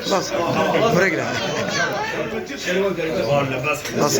خلاص مرقنا خلاص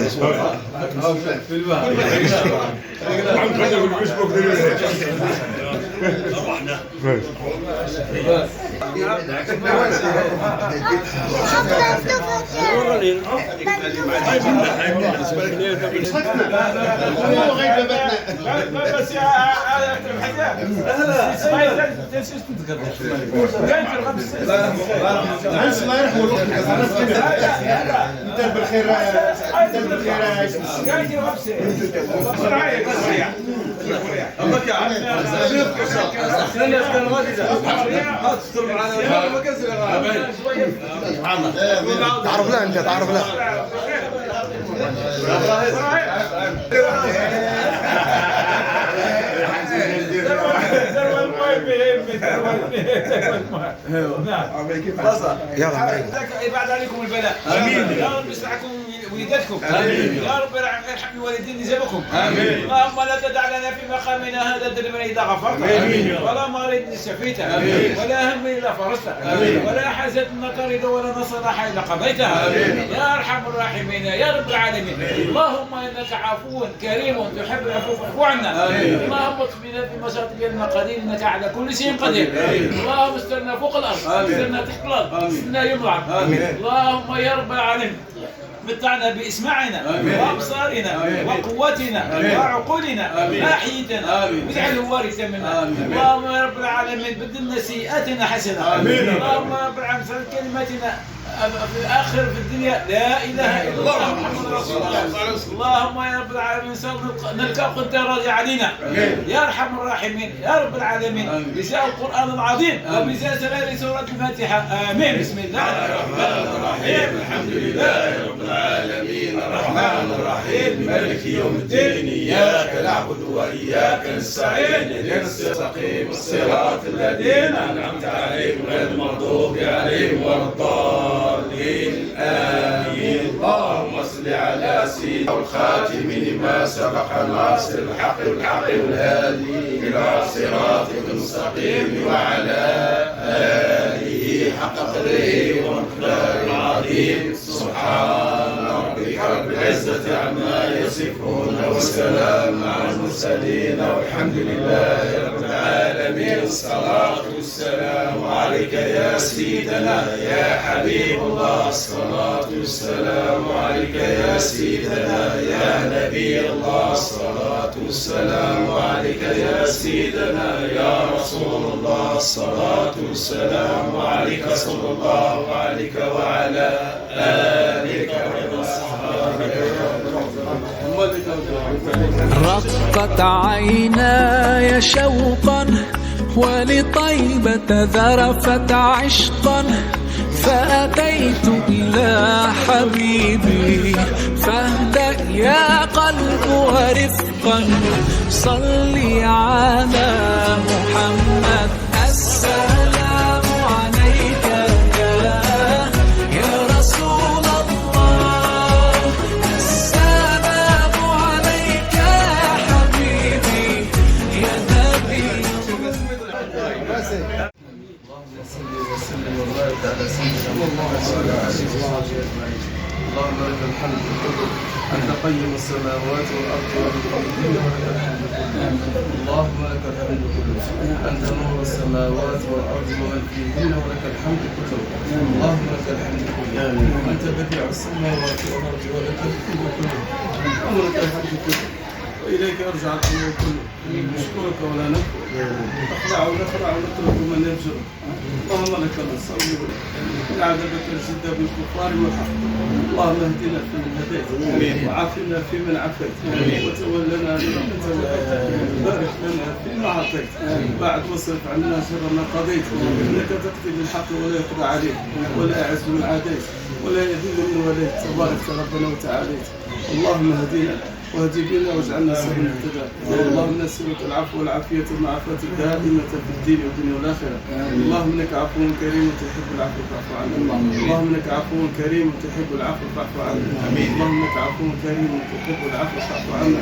تعرف لا انت تعرف لا يلا يبعد عليكم البلاء امين يا رب يصلحكم وليداتكم امين يا رب يرحم الوالدين نجابكم امين اللهم لا تدع لنا في مقامنا هذا ذنبا اذا غفرت امين ولا مريض شفيته امين ولا هم الا فرجته امين ولا حاجه نقرض ولا نصلح الا قضيتها امين يا ارحم الراحمين يا رب العالمين اللهم انك عفو كريم تحب العفو فاعف عنا اللهم اكفنا في مشاطئ المقادير انك على كل شيء قدير اللهم استرنا فوق الارض استرنا تحت الارض استرنا يوم العرض اللهم يا رب العالمين متعنا بإسماعنا وأبصارنا وقوتنا وعقولنا ما أحييتنا واجعله وارثا منا اللهم يا رب العالمين بدلنا سيئاتنا حسنة اللهم يا رب العالمين كلماتنا في آخر في الدنيا لا إله إلا الله محمد رسول الله اللهم يا رب العالمين نلقاك وأنت راضي علينا يا أرحم الراحمين يا رب العالمين بجاه القرآن العظيم وبجاه سائر سورة الفاتحة آمين بسم الله الرحمن الرحيم الحمد لله رب العالمين الرحمن الرحيم مالك يوم الدين إياك نعبد وإياك نستعين اهدنا الصراط المستقيم الصراط الذين أنعمت عليهم غير المغضوب عليهم ولا الضالين آمين اللهم صل على سيدنا الخاتم لما سبق ناصر الحق بالحق والهادي إلى صراطك المستقيم وعلى آله حق قدره ومقداره العظيم سبحان ربك رب العزة عما يصفون وسلام على المرسلين والحمد لله رب العالمين الصلاة والسلام عليك يا سيدنا يا حبيب الله الصلاة والسلام عليك يا سيدنا يا نبي الله الصلاة والسلام عليك يا سيدنا يا رسول الله الصلاة والسلام عليك صلى الله عليك وعلى آلك وصحبك رقت عيناي شوقا ولطيبة ذرفت عشقا فأتيت إلى حبيبي فاهدأ يا قلب ورفقا صلي على محمد السلام عليك يا رسول الله السلام عليك يا حبيبي يا نبي اللهم صل وسلم وبارك على سيدنا محمد وعلى اله وصحبه اجمعين. اللهم لك الحمد كله انت قيم السماوات والارض والقمر ولك الحمد كله. اللهم لك الحمد كله انت نور السماوات والارض ومن فيهن ولك الحمد كله. اللهم لك الحمد كله انت بديع السماوات والارض ولك الحمد كله ولك الحمد كله وإليك أرجع الأمور كله. نشكرك ولا نكفر نخضع ونخضع ونترك من يفجر. اللهم لك نصلي ونعذبك الجد بالكفار والحق. اللهم اهدنا فيمن هديت وعافنا فيمن عافيت وتولنا فيمن توليت بارك لنا فيما أعطيت بعد واصرف عنا شر ما قضيت إنك تقضي بالحق ولا يقضى عليك ولا يعز من عاديت ولا يذل من وليت تبارك ربنا وتعاليت. اللهم اهدنا واهدي بنا واجعلنا سبيل اهتداء. اللهم نسألك العفو والعافية والمعافاة الدائمة في الدين والدنيا والآخرة. اللهم انك عفو كريم تحب العفو فاعف عنا. اللهم انك عفو كريم تحب العفو فاعف عنا. اللهم انك عفو كريم تحب العفو فاعف عنا.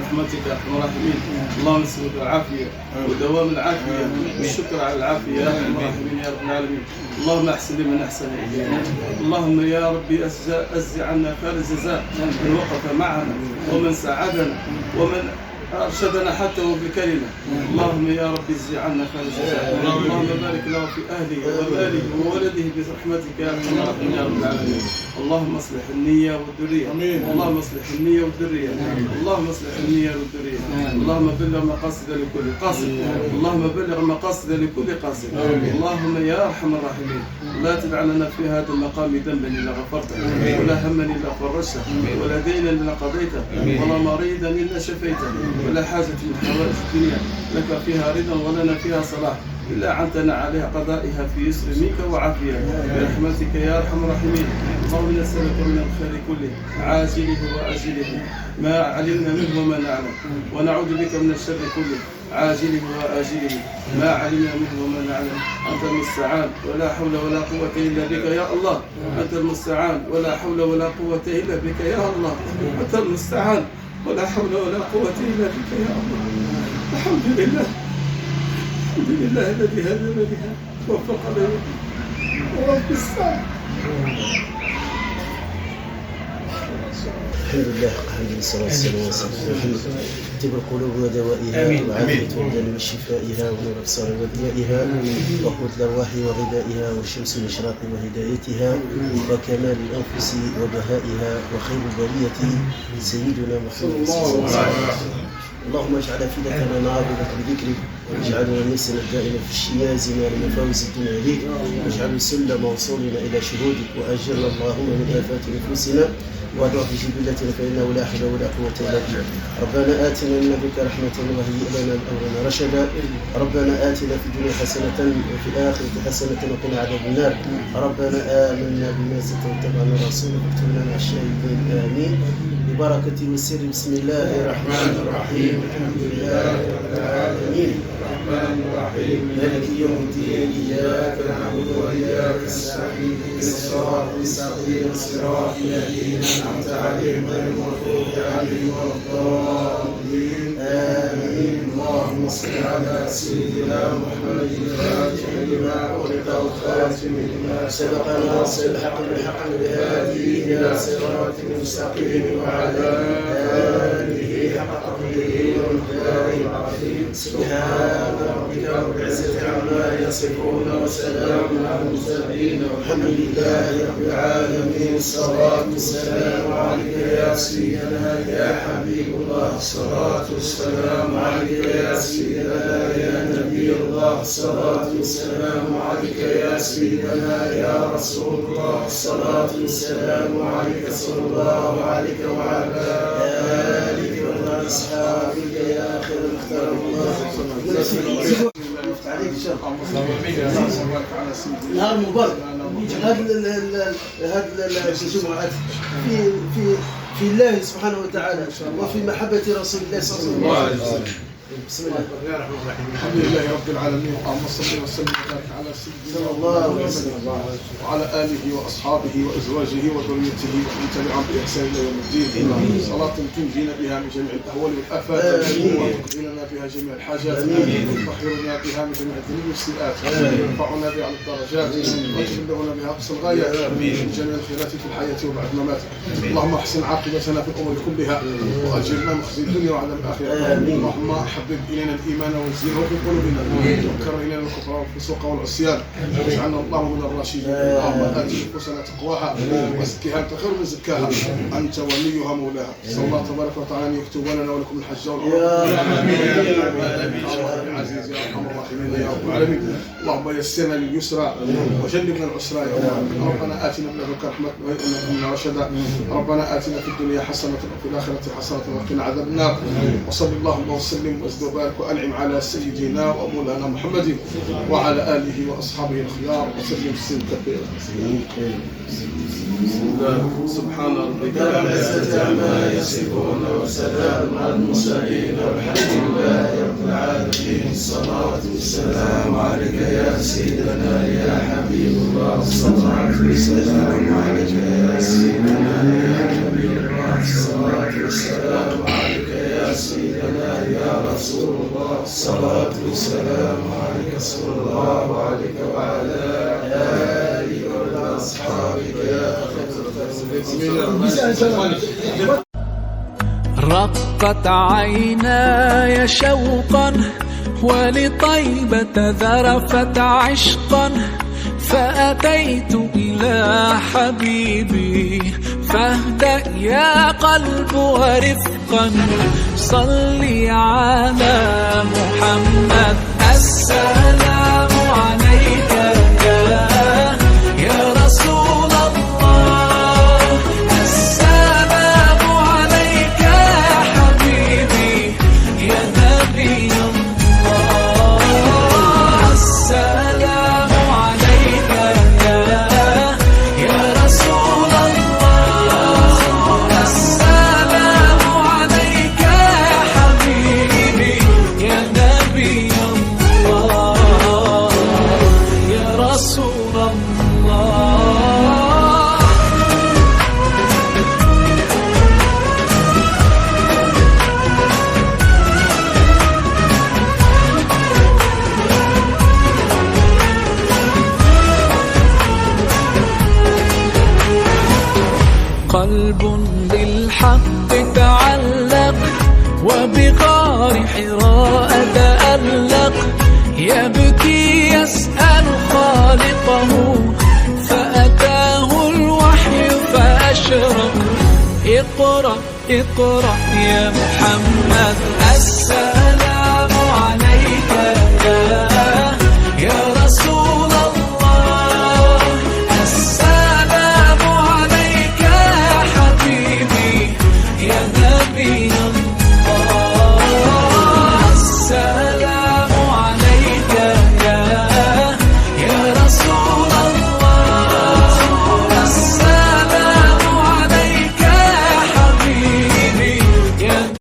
برحمتك يا ارحم الراحمين. اللهم نسألك العافيه ودوام العافيه والشكر على العافيه يا ارحم الراحمين يا رب العالمين. اللهم احسن لمن احسن الينا. اللهم يا ربي أجزي عنا خير الجزاء من وقف معنا ومن ساعدنا ومن أرشدنا حتى وبكلمة. اللهم يا رب اجزي عنا خير الجزاء. اللهم بارك له في أهله وماله وولده برحمتك يا أرحم الراحمين يا رب العالمين. اللهم اصلح النية والذرية. اللهم اصلح النية والذرية. اللهم اصلح النية والذرية. اللهم بلغ مقاصد لكل قاصد. اللهم بلغ مقاصد لكل قاصد. اللهم يا أرحم الراحمين لا تدع لنا في هذا المقام ذنبا إلا غفرته، ولا هما إلا فرجته، ولا دينا إلا قضيته، ولا مريضا إلا شفيته، ولا حاجة من حوائج الدنيا لك فيها رضا ولنا فيها صلاح إلا عنتنا عليها قضائها في يسر منك وعافية برحمتك يا أرحم الراحمين. اللهم نسألك من الخير كله عاجله وآجله ما علمنا منه وما نعلم، ونعوذ بك من الشر كله عاجله وآجله ما علمنا منه وما نعلم. أنت المستعان ولا حول ولا قوة إلا بك يا الله. أنت المستعان ولا حول ولا قوة إلا بك يا الله. أنت المستعان ولا حول ولا قوة إلا بك يا الله. الحمد لله، الحمد لله الذي هدانا بها ووفقنا ورب الساعة. الحمد لله الحمد لله والصلاة والسلام على رسول الله. طب القلوب ودوائها وعافية الأبدان وشفائها ونور الأبصار وضيائها وقوت الأرواح وغذائها والشمس الإشراق وهدايتها وكمال الأنفس وبهائها وخير البرية سيدنا محمد صلى الله عليه وسلم. اللهم اجعل أفئدتنا نابضة بذكرك، واجعلنا نسنا دائما في الشيازنا لمفاوز الدنيا ليك، واجعل سلم وصولنا إلى شهودك، وأجرنا اللهم من آفات نفوسنا وضعف جبلتنا فإنه لا حول ولا قوة إلا بك. ربنا آتنا من لدنك رحمة وهيئ لنا من أمرنا رشدا. ربنا آتنا في الدنيا حسنة وفي الآخرة حسنة وقنا عذاب النار. ربنا آمنا بما أنزلت واتبعنا رسولك واكتبنا مع الشاهدين آمين. ببركة والسر بسم الله الرحمن الرحيم. الحمد لله رب العالمين الرحمن الرحيم مالك يوم الدين. إياك نعبد وإياك نستعين اهدنا الصراط المستقيم صراط الذين أنعمت عليهم غير المغضوب عليهم ولا الضالين آمين. اللهم صل على سيدنا محمد الفاتح لما أغلق والخاتم لما سبق ناصر الحق بالحق والهادي إلى صراط مستقيم وعلى آله حق قدره ومقداره العظيم. سبحان ربك رب العزة عما يصفون وسلام على المرسلين والحمد لله رب العالمين. الصلاة والسلام عليك يا سيدنا يا حبيب الله. الصلاة والسلام عليك يا سيدنا يا نبي الله. الصلاة والسلام عليك يا سيدنا يا رسول الله. الصلاة والسلام عليك صلى الله عليك وعلى آلك وأصحابك يا خير المختار الله. نهار مبارك. هذا الجمعة في الله سبحانه وتعالى وفي محبة رسول الله صلى الله عليه وسلم. بسم الله الرحمن الرحيم. الحمد لله رب العالمين. اللهم صل وسلم وبارك على سيدنا صلى الله عليه وسلم وعلى آله وأصحابه وأزواجه وذريته ومن تبعهم بإحسان إلى يوم الدين. صلاة تنجينا بها من جميع الأهوال والآفات وتقضي لنا بها جميع الحاجات وتطهرنا بها من جميع الذنوب والسيئات وترفعنا بها على الدرجات وتبلغنا بها أقصى الغاية من جميع الخيرات في الحياة وبعد الممات. اللهم احسن عاقبتنا في الأمور كلها وأجرنا مخزي الدنيا وعذاب الآخرة. اللهم حبب إلينا الإيمان وزينه في قلوبنا وكره إلينا الكفر والفسوق والعصيان واجعلنا اللهم من الراشدين. اللهم آت نفوسنا تقواها وزكها أنت خير من زكاها أنت وليها مولاها. صلى الله تبارك وتعالى أن يكتب لنا ولكم الحج والعمرة العزيز يا أرحم الراحمين يا رب العالمين. اللهم يسرنا لليسرى وجنبنا العسرى يا رب. ربنا آتنا من لدنك رحمة وهيئ لنا رشدا. ربنا آتنا في الدنيا حسنة وفي الآخرة حسنة وقنا عذاب النار. وصل اللهم وسلم وزد وبارك وأنعم على سيدنا ومولانا محمد وعلى آله وأصحابه الخيار وسلم تسليما كثيرا. سبحان ربك رب العزة عما يصفون وسلام على المرسلين والحمد لله رب العالمين. الصلاة والسلام عليك يا سيدنا يا حبيب الله. الصلاة والسلام عليك يا سيدنا يا حبيب الله. الصلاة والسلام عليك يا سيدنا رسول الله. الصلاة والسلام عليك صلى الله عليك وعلى آلك وأصحابك يا خير. رقت عيناي شوقا ولطيبة ذرفت عشقا فأتيت إلى حبيبي فاهدأ يا قلب ورفقا صلي على محمد. السلام عليك يا رسول الله، السلام عليك يا حبيبي يا نبي الله، السلام عليك يا رسول الله، السلام عليك يا حبيبي يا نبي الله يا رسول الله. قلب بالحق تعلق وبغار حراء تألق يبكي يسأل خالقه فأتاه الوحي فأشرق. اقرأ اقرأ يا محمد